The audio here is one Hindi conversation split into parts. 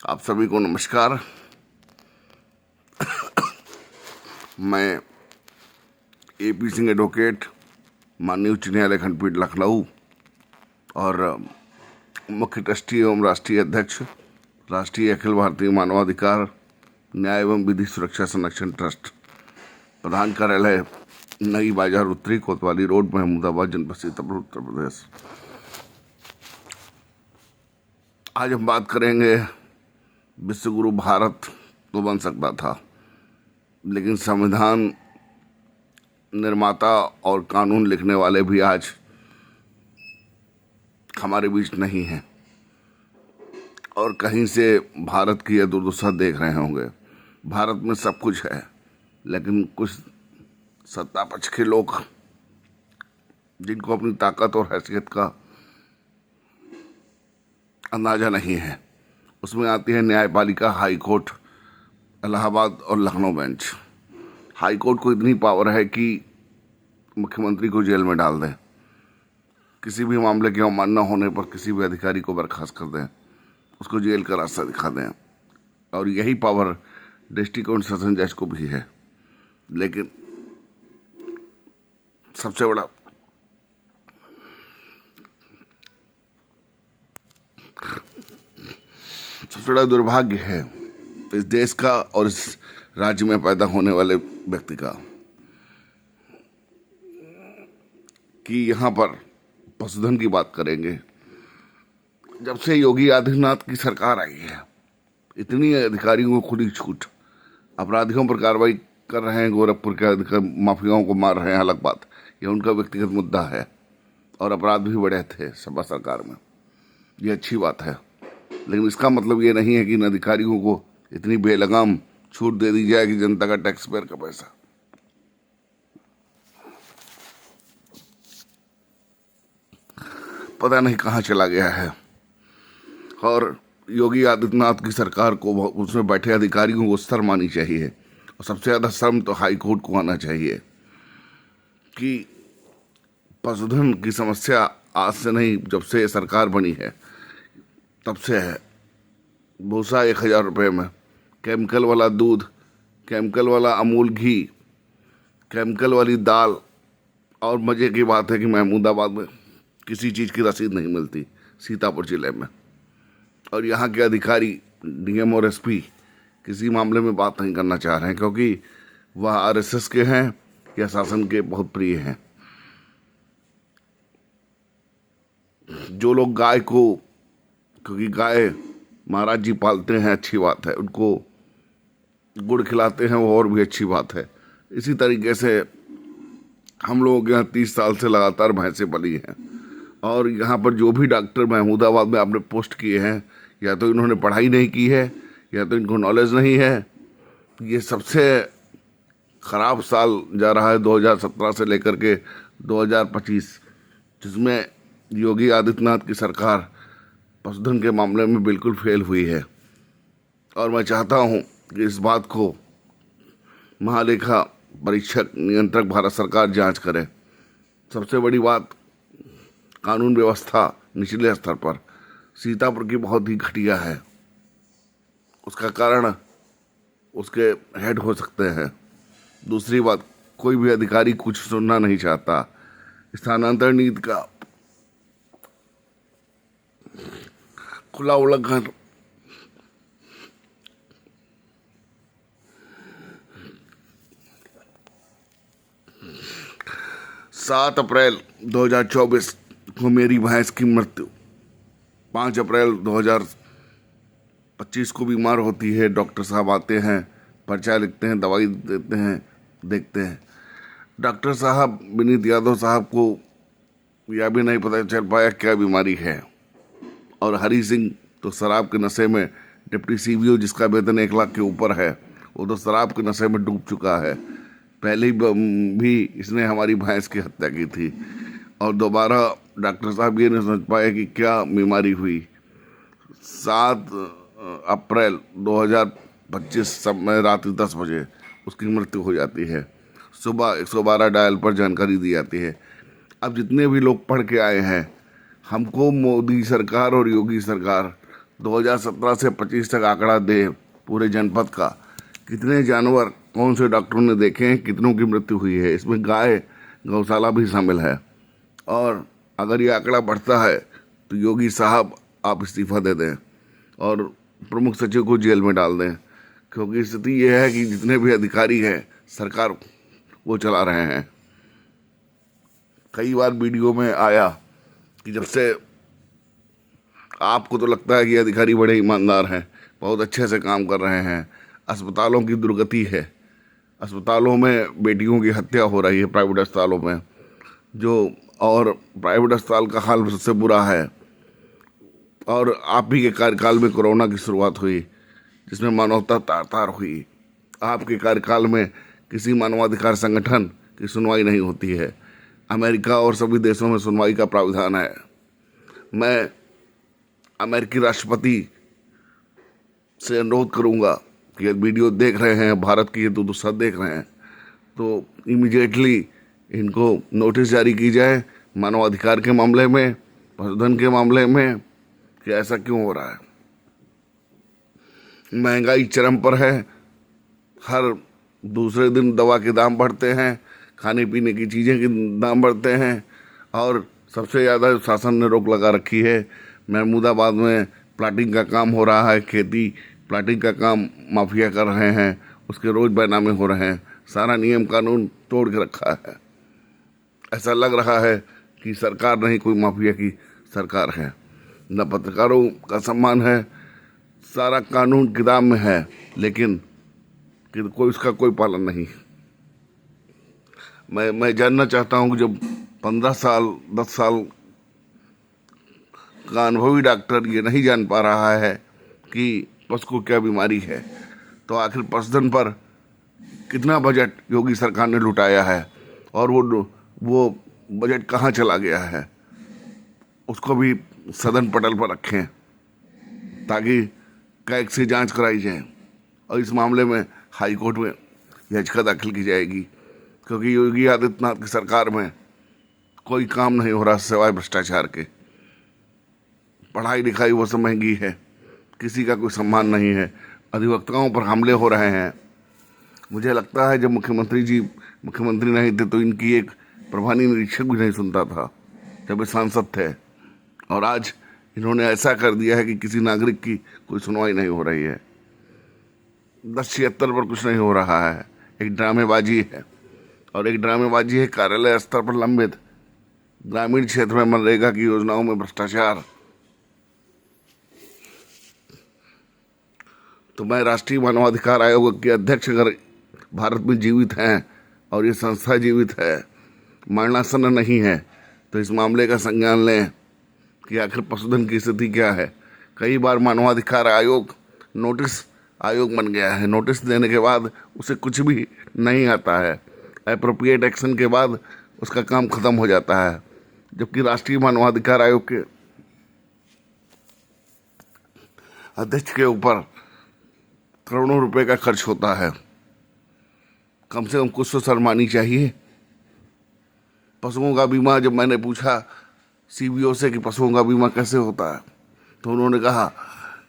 आप सभी को नमस्कार। मैं एपी सिंह एडवोकेट, माननीय उच्च न्यायालय खंडपीठ लखनऊ और मुख्य ट्रस्टी एवं राष्ट्रीय अध्यक्ष राष्ट्रीय अखिल भारतीय मानवाधिकार न्याय एवं विधि सुरक्षा संरक्षण ट्रस्ट, प्रधान कार्यालय नई बाजार उत्तरी कोतवाली रोड, महमूदाबाद, जनपद सीतापुर, उत्तर प्रदेश। आज हम बात करेंगे विश्व गुरु भारत तो बन सकता था, लेकिन संविधान निर्माता और कानून लिखने वाले भी आज हमारे बीच नहीं हैं और कहीं से भारत की यह दुर्दशा देख रहे होंगे। भारत में सब कुछ है, लेकिन कुछ सत्ता पक्ष के लोग जिनको अपनी ताकत और हैसियत का अंदाजा नहीं है, उसमें आती है न्यायपालिका, हाई कोर्ट, इलाहाबाद और लखनऊ बेंच। हाई कोर्ट को इतनी पावर है कि मुख्यमंत्री को जेल में डाल दें, किसी भी मामले के अवमानना होने पर किसी भी अधिकारी को बर्खास्त कर दें, उसको जेल का रास्ता दिखा दें, और यही पावर डिस्ट्रिक्ट और सेशन जज को भी है। लेकिन सबसे बड़ा दुर्भाग्य है इस देश का और इस राज्य में पैदा होने वाले व्यक्ति का कि यहाँ पर पशुधन की बात करेंगे। जब से योगी आदित्यनाथ की सरकार आई है, इतनी अधिकारियों को खुली छूट, अपराधियों पर कार्रवाई कर रहे हैं, गोरखपुर के माफियाओं को मार रहे हैं, अलग बात, यह उनका व्यक्तिगत मुद्दा है, और अपराध भी बढ़े थे सपा सरकार में, ये अच्छी बात है। लेकिन इसका मतलब ये नहीं है कि इन अधिकारियों को इतनी बेलगाम छूट दे दी जाए कि जनता का टैक्स पेयर का पैसा पता नहीं कहाँ चला गया है। और योगी आदित्यनाथ की सरकार को, उसमें बैठे अधिकारियों को शर्म आनी चाहिए, और सबसे ज़्यादा शर्म तो हाई कोर्ट को आना चाहिए कि पशुधन की समस्या आज से नहीं, जब से ये सरकार बनी है तब से है। भूसा 1000 रुपये में, केमिकल वाला दूध, केमिकल वाला अमूल घी, केमिकल वाली दाल, और मज़े की बात है कि महमूदाबाद में किसी चीज़ की रसीद नहीं मिलती, सीतापुर जिले में, और यहाँ के अधिकारी डीएम और एसपी किसी मामले में बात नहीं करना चाह रहे हैं, क्योंकि वह आरएसएस के हैं या शासन के बहुत प्रिय हैं। जो लोग गाय को, क्योंकि गाय महाराज जी पालते हैं, अच्छी बात है, उनको गुड़ खिलाते हैं, वो और भी अच्छी बात है। इसी तरीके से हम लोगों के यहाँ 30 साल से लगातार भैंसें पली हैं, और यहाँ पर जो भी डॉक्टर महमूदाबाद में आपने पोस्ट किए हैं, या तो इन्होंने पढ़ाई नहीं की है या तो इनको नॉलेज नहीं है। ये सबसे ख़राब साल जा रहा है 2017 से लेकर के 2025, जिसमें योगी आदित्यनाथ की सरकार पशुधन के मामले में बिल्कुल फेल हुई है। और मैं चाहता हूं कि इस बात को महालेखा परीक्षक नियंत्रक भारत सरकार जांच करे। सबसे बड़ी बात, कानून व्यवस्था निचले स्तर पर सीतापुर की बहुत ही घटिया है। उसका कारण उसके हेड हो सकते हैं। दूसरी बात, कोई भी अधिकारी कुछ सुनना नहीं चाहता। स्थानांतरण नीति का खुला उल्लंघन, सात अप्रैल 2024 को मेरी भैंस की मृत्यु, 5 अप्रैल 2025 को बीमार होती है। डॉक्टर साहब आते हैं, पर्चा लिखते हैं, दवाई देते हैं, देखते हैं। डॉक्टर साहब विनीत यादव साहब को यह भी नहीं पता चल पाया क्या बीमारी है। और हरी सिंह तो शराब के नशे में, डिप्टी सीबीओ जिसका वेतन 1 लाख के ऊपर है, वो तो शराब के नशे में डूब चुका है। पहले भी इसने हमारी भैंस की हत्या की थी, और दोबारा डॉक्टर साहब ये नहीं समझ पाए कि क्या बीमारी हुई। 7 अप्रैल 2025 समय रात 10 बजे उसकी मृत्यु हो जाती है। सुबह 112 डायल पर जानकारी दी जाती है। अब जितने भी लोग पढ़ के आए हैं, हमको मोदी सरकार और योगी सरकार 2017 से 25 तक आंकड़ा दे पूरे जनपद का, कितने जानवर कौन से डॉक्टरों ने देखे हैं, कितनों की मृत्यु हुई है। इसमें गाय गौशाला भी शामिल है। और अगर ये आंकड़ा बढ़ता है तो योगी साहब आप इस्तीफा दे दें और प्रमुख सचिव को जेल में डाल दें, क्योंकि स्थिति ये है कि जितने भी अधिकारी हैं सरकार वो चला रहे हैं। कई बार वीडियो में आया कि जब से आपको तो लगता है कि अधिकारी बड़े ईमानदार हैं, बहुत अच्छे से काम कर रहे हैं, अस्पतालों की दुर्गति है, अस्पतालों में बेटियों की हत्या हो रही है प्राइवेट अस्पतालों में, और प्राइवेट अस्पताल का हाल सबसे बुरा है। और आप ही के कार्यकाल में कोरोना की शुरुआत हुई जिसमें मानवता तार तार हुई। आपके कार्यकाल में किसी मानवाधिकार संगठन की सुनवाई नहीं होती है। अमेरिका और सभी देशों में सुनवाई का प्रावधान है। मैं अमेरिकी राष्ट्रपति से अनुरोध करूंगा कि वीडियो देख रहे हैं, भारत की ये दुर्दशा देख रहे हैं, तो इमीडिएटली इनको नोटिस जारी की जाए मानवाधिकार के मामले में, पशुधन के मामले में, कि ऐसा क्यों हो रहा है। महंगाई चरम पर है, हर दूसरे दिन दवा के दाम बढ़ते हैं, खाने पीने की चीज़ें के दाम बढ़ते हैं, और सबसे ज़्यादा शासन ने रोक लगा रखी है। महमूदाबाद में प्लाटिंग का काम हो रहा है, खेती प्लाटिंग का काम माफिया कर रहे हैं, उसके रोज बैनामे हो रहे हैं, सारा नियम कानून तोड़ के रखा है। ऐसा लग रहा है कि सरकार नहीं, कोई माफिया की सरकार है। न पत्रकारों का सम्मान है, सारा कानून किताब में है, लेकिन कोई उसका कोई पालन नहीं। मैं जानना चाहता हूँ कि जब 15 साल 10 साल का अनुभवी डॉक्टर ये नहीं जान पा रहा है कि पशु को क्या बीमारी है, तो आखिर पशुधन पर कितना बजट योगी सरकार ने लुटाया है और वो बजट कहाँ चला गया है, उसको भी सदन पटल पर रखें ताकि कैग से जांच कराई जाए। और इस मामले में हाई कोर्ट में याचिका दाखिल की जाएगी, क्योंकि योगी आदित्यनाथ की सरकार में कोई काम नहीं हो रहा सिवाय भ्रष्टाचार के। पढ़ाई लिखाई वो सब महंगी है, किसी का कोई सम्मान नहीं है, अधिवक्ताओं पर हमले हो रहे हैं। मुझे लगता है जब मुख्यमंत्री नहीं थे तो इनकी एक प्रभारी निरीक्षक भी नहीं सुनता था जब वे सांसद थे, और आज इन्होंने ऐसा कर दिया है कि किसी नागरिक की कोई सुनवाई नहीं हो रही है। 1076 पर कुछ नहीं हो रहा है, एक ड्रामेबाजी है, और एक ड्रामेबाजी है कार्यालय स्तर पर लंबित ग्रामीण क्षेत्र में मनरेगा की योजनाओं में भ्रष्टाचार। तो मैं राष्ट्रीय मानवाधिकार आयोग के अध्यक्ष अगर भारत में जीवित हैं और ये संस्था जीवित है, मरणासन्न नहीं है, तो इस मामले का संज्ञान लें कि आखिर पशुधन की स्थिति क्या है। कई बार मानवाधिकार आयोग नोटिस आयोग बन गया है, नोटिस देने के बाद उसे कुछ भी नहीं आता है, एप्रोप्रिएट एक्शन के बाद उसका काम खत्म हो जाता है। जबकि राष्ट्रीय मानवाधिकार आयोग के अध्यक्ष के ऊपर करोड़ों रुपए का खर्च होता है, कम से कम कुछ तो शर्मानी चाहिए। पशुओं का बीमा, जब मैंने पूछा सीबीओ से कि पशुओं का बीमा कैसे होता है, तो उन्होंने कहा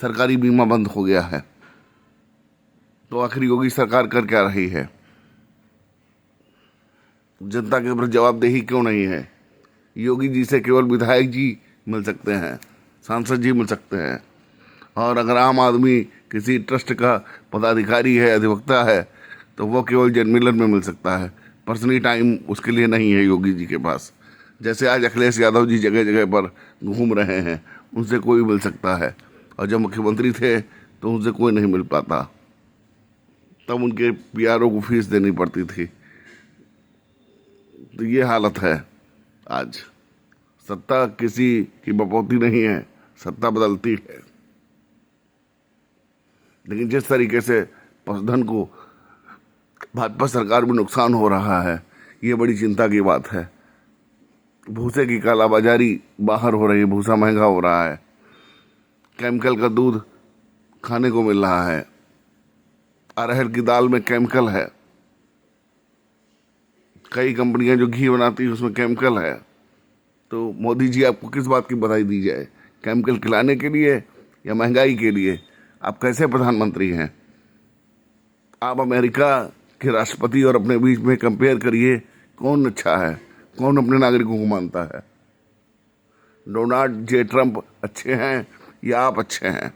सरकारी बीमा बंद हो गया है। तो आखिर योगी सरकार कर क्या रही है? जनता के ऊपर जवाबदेही क्यों नहीं है? योगी जी से केवल विधायक जी मिल सकते हैं, सांसद जी मिल सकते हैं, और अगर आम आदमी किसी ट्रस्ट का पदाधिकारी है, अधिवक्ता है, तो वो केवल जनमिलन में मिल सकता है। पर्सनली टाइम उसके लिए नहीं है योगी जी के पास। जैसे आज अखिलेश यादव जी जगह जगह पर घूम रहे हैं, उनसे कोई मिल सकता है, और जब मुख्यमंत्री थे तो उनसे कोई नहीं मिल पाता, तब उनके पीआरओ को फीस देनी पड़ती थी। तो ये हालत है आज। सत्ता किसी की बपौती नहीं है, सत्ता बदलती है। लेकिन जिस तरीके से पशुधन को भाजपा सरकार में नुकसान हो रहा है, ये बड़ी चिंता की बात है। भूसे की कालाबाजारी बाहर हो रही है, भूसा महंगा हो रहा है, केमिकल का दूध खाने को मिल रहा है, अरहर की दाल में केमिकल है, कई कंपनियां जो घी बनाती है उसमें केमिकल है। तो मोदी जी आपको किस बात की बधाई दी जाए, केमिकल खिलाने के लिए या महंगाई के लिए? आप कैसे प्रधानमंत्री हैं? आप अमेरिका के राष्ट्रपति और अपने बीच में कंपेयर करिए, कौन अच्छा है, कौन अपने नागरिकों को मानता है? डोनाल्ड जे ट्रंप अच्छे हैं या आप अच्छे हैं?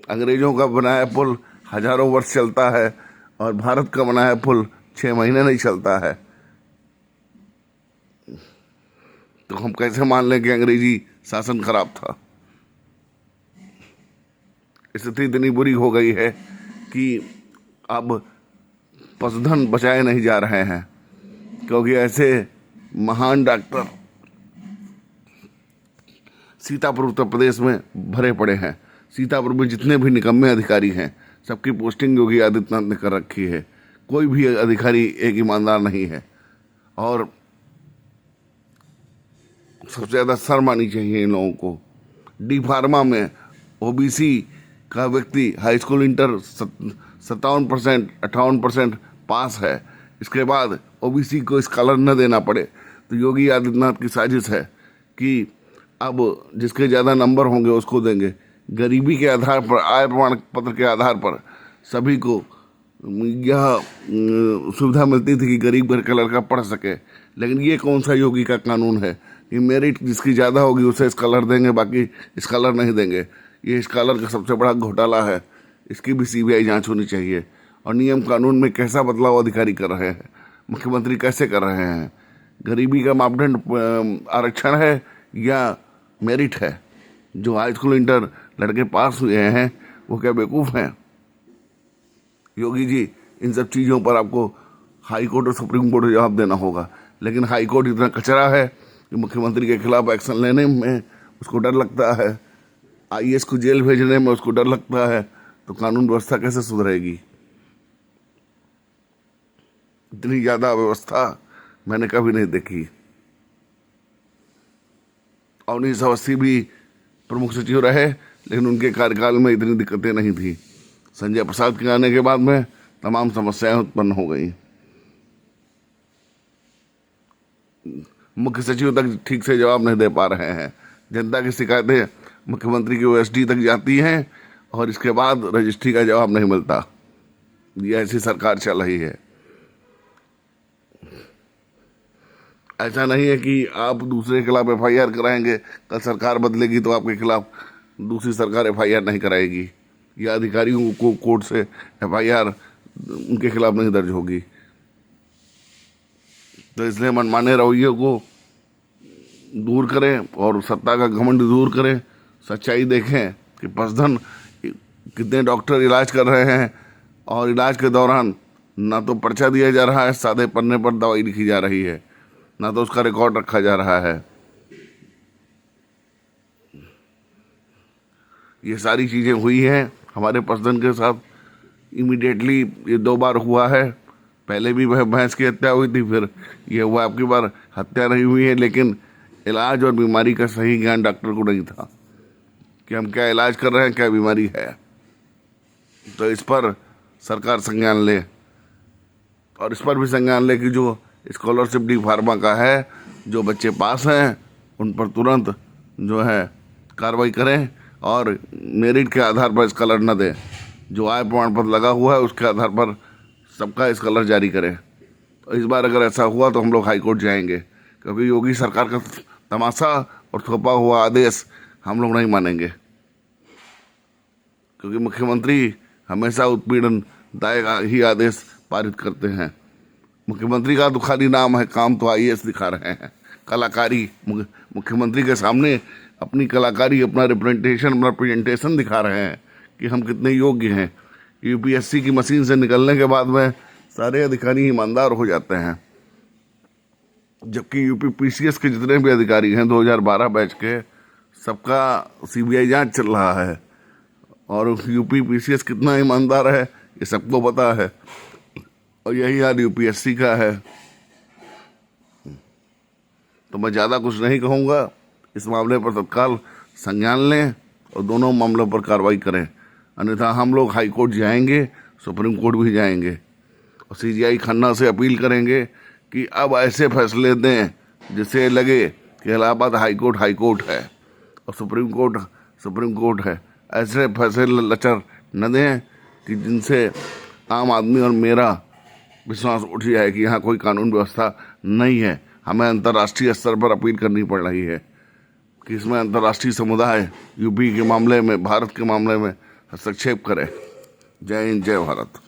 अंग्रेजों का बनाया पुल हजारों वर्ष चलता है और भारत का बनाया पुल 6 महीने नहीं चलता है, तो हम कैसे मान लें कि अंग्रेजी शासन खराब था? स्थिति इतनी बुरी हो गई है कि अब पशुधन बचाए नहीं जा रहे हैं, क्योंकि ऐसे महान डॉक्टर सीतापुर उत्तर प्रदेश में भरे पड़े हैं। सीतापुर में जितने भी निकम्मे अधिकारी हैं, सबकी पोस्टिंग योगी आदित्यनाथ ने कर रखी है। कोई भी अधिकारी एक ईमानदार नहीं है, और सबसे ज़्यादा शर्म आनी चाहिए इन लोगों को। डी फार्मा में ओबीसी का व्यक्ति हाई स्कूल इंटर 57% 58% पास है, इसके बाद ओबीसी को स्कॉलर न देना पड़े, तो योगी आदित्यनाथ की साजिश है कि अब जिसके ज़्यादा नंबर होंगे उसको देंगे। गरीबी के आधार पर, आय प्रमाण पत्र के आधार पर सभी को यह सुविधा मिलती थी कि गरीब घर का लड़का पढ़ सके, लेकिन ये कौन सा योगी का कानून है कि मेरिट जिसकी ज़्यादा होगी उसे स्कॉलर देंगे, बाकी स्कॉलर नहीं देंगे? ये स्कॉलर का सबसे बड़ा घोटाला है, इसकी भी सीबीआई जांच होनी चाहिए। और नियम कानून में कैसा बदलाव अधिकारी कर रहे हैं, मुख्यमंत्री कैसे कर रहे हैं? गरीबी का मापदंड आरक्षण है या मेरिट है? जो हाई स्कूल इंटर लड़के पास हुए हैं वो क्या बेवकूफ़ हैं? योगी जी, इन सब चीज़ों पर आपको हाई कोर्ट और सुप्रीम कोर्ट को जवाब देना होगा, लेकिन हाई कोर्ट इतना कचरा है कि मुख्यमंत्री के खिलाफ एक्शन लेने में उसको डर लगता है, आईएएस को जेल भेजने में उसको डर लगता है, तो कानून व्यवस्था कैसे सुधरेगी? इतनी ज़्यादा व्यवस्था मैंने कभी नहीं देखी। अवनीश अवस्थी भी प्रमुख सचिव रहे, लेकिन उनके कार्यकाल में इतनी दिक्कतें नहीं थी। संजय प्रसाद के आने के बाद में तमाम समस्याएं उत्पन्न हो गई। मुख्य सचिव तक ठीक से जवाब नहीं दे पा रहे हैं। जनता की शिकायतें मुख्यमंत्री की ओएसडी तक जाती हैं और इसके बाद रजिस्ट्री का जवाब नहीं मिलता। ये ऐसी सरकार चल रही है। ऐसा नहीं है कि आप दूसरे के खिलाफ एफआईआर कराएंगे, कल सरकार बदलेगी तो आपके खिलाफ दूसरी सरकार एफआईआर नहीं कराएगी, या अधिकारियों को कोर्ट से एफआईआर उनके खिलाफ नहीं दर्ज होगी। तो इसलिए मनमाने रवैये को दूर करें और सत्ता का घमंड दूर करें। सच्चाई देखें कि पशुधन कितने डॉक्टर इलाज कर रहे हैं, और इलाज के दौरान ना तो पर्चा दिया जा रहा है, सादे पन्ने पर दवाई लिखी जा रही है, ना तो उसका रिकॉर्ड रखा जा रहा है। ये सारी चीज़ें हुई हैं हमारे पशुधन के साथ। इमीडिएटली ये 2 बार हुआ है। पहले भी भैंस की हत्या हुई थी, फिर ये हुआ। आपकी बार हत्या नहीं हुई है, लेकिन इलाज और बीमारी का सही ज्ञान डॉक्टर को नहीं था कि हम क्या इलाज कर रहे हैं, क्या बीमारी है। तो इस पर सरकार संज्ञान ले, और इस पर भी संज्ञान ले कि जो स्कॉलरशिप डी फार्मा का है, जो बच्चे पास हैं उन पर तुरंत जो है कार्रवाई करें, और मेरिट के आधार पर स्कॉलर न दें। जो आय प्रमाण पत्र लगा हुआ है उसके आधार पर सबका स्कॉलर जारी करें। तो इस बार अगर ऐसा हुआ तो हम लोग हाई कोर्ट जाएंगे, क्योंकि योगी सरकार का तमाशा और थोपा हुआ आदेश हम लोग नहीं मानेंगे। क्योंकि मुख्यमंत्री हमेशा उत्पीड़नदायक ही आदेश पारित करते हैं। मुख्यमंत्री का तो खाली नाम है, काम तो आईएएस दिखा रहे हैं। कलाकारी, मुख्यमंत्री के सामने अपनी कलाकारी, अपना रिप्रेजेंटेशन दिखा रहे हैं कि हम कितने योग्य हैं। यूपीएससी की मशीन से निकलने के बाद में सारे अधिकारी ईमानदार हो जाते हैं, जबकि यूपी पीसीएस के जितने भी अधिकारी हैं 2012 बैच के, सबका सीबीआई जांच चल रहा है। और यूपी पीसीएस कितना ईमानदार है ये सबको पता है, और यही हाल यूपीएससी का है। तो मैं ज़्यादा कुछ नहीं कहूँगा। इस मामले पर तत्काल संज्ञान लें और दोनों मामलों पर कार्रवाई करें, अन्यथा हम लोग हाई कोर्ट जाएंगे, सुप्रीम कोर्ट भी जाएंगे, और सीजीआई खन्ना से अपील करेंगे कि अब ऐसे फैसले दें जिससे लगे कि इलाहाबाद हाई कोर्ट है। और सुप्रीम कोर्ट है। ऐसे फैसले लचर न दें कि जिनसे आम आदमी और मेरा विश्वास उठ जाए कि यहाँ कोई कानून व्यवस्था नहीं है। हमें अंतर्राष्ट्रीय स्तर पर अपील करनी पड़ रही है कि इसमें अंतर्राष्ट्रीय समुदाय यूपी के मामले में, भारत के मामले में हस्तक्षेप करे। जय हिंद, जय भारत।